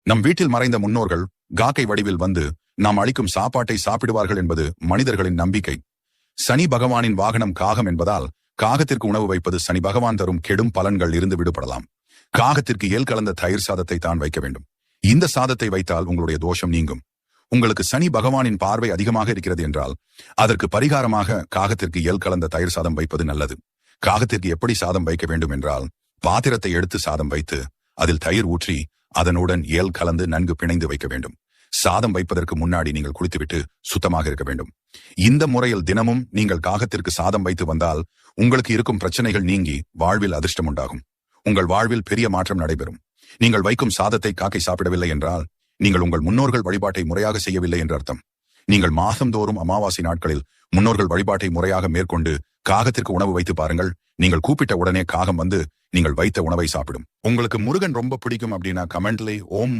நம் வீட்டில் மறைந்த முன்னோர்கள் காக்கை வடிவில் வந்து நாம் அளிக்கும் சாப்பாட்டை சாப்பிடுவார்கள் என்பது மனிதர்களின் நம்பிக்கை. சனி பகவானின் வாகனம் காகம் என்பதால் காகத்திற்கு உணவு வைப்பது சனி பகவான் தரும் கெடும் பலன்கள் இருந்து விடுபடலாம். காகத்திற்கு ஏல் கலந்த தயிர் சாதத்தை தான் வைக்க வேண்டும். இந்த சாதத்தை வைத்தால் உங்களுடைய தோஷம் நீங்கும். உங்களுக்கு சனி பகவானின் பார்வை அதிகமாக இருக்கிறது என்றால் அதற்கு பரிகாரமாக காகத்திற்கு ஏல் கலந்த தயிர் சாதம் வைப்பது நல்லது. காகத்திற்கு எப்படி சாதம் வைக்க வேண்டும் என்றால், பாத்திரத்தை எடுத்து சாதம் வைத்து அதில் தயிர் ஊற்றி அதனுடன் ஏல் கலந்து நன்கு பிணைந்து வைக்க வேண்டும். சாதம் வைப்பதற்கு முன்னாடி நீங்கள் குளித்துவிட்டு சுத்தமாக இருக்க வேண்டும். இந்த முறையில் தினமும் நீங்கள் காகத்திற்கு சாதம் வைத்து வந்தால் உங்களுக்கு இருக்கும் பிரச்சனைகள் நீங்கி வாழ்வில் அதிர்ஷ்டம் உண்டாகும். உங்கள் வாழ்வில் பெரிய மாற்றம் நடைபெறும். நீங்கள் வைக்கும் சாதத்தை காக்கை சாப்பிடவில்லை என்றால் நீங்கள் உங்கள் முன்னோர்கள் வழிபாட்டை முறையாக செய்யவில்லை என்று அர்த்தம். நீங்கள் மாதந்தோறும் அமாவாசை நாட்களில் முன்னோர்கள் வழிபாட்டை முறையாக மேற்கொண்டு காகத்திற்கு உணவு வைத்து பாருங்கள். நீங்கள் கூப்பிட்ட உடனே காகம் வந்து நீங்கள் வைத்த உணவை சாப்பிடும். உங்களுக்கு முருகன் ரொம்ப பிடிக்கும் அப்படின்னா கமெண்ட்ல ஓம்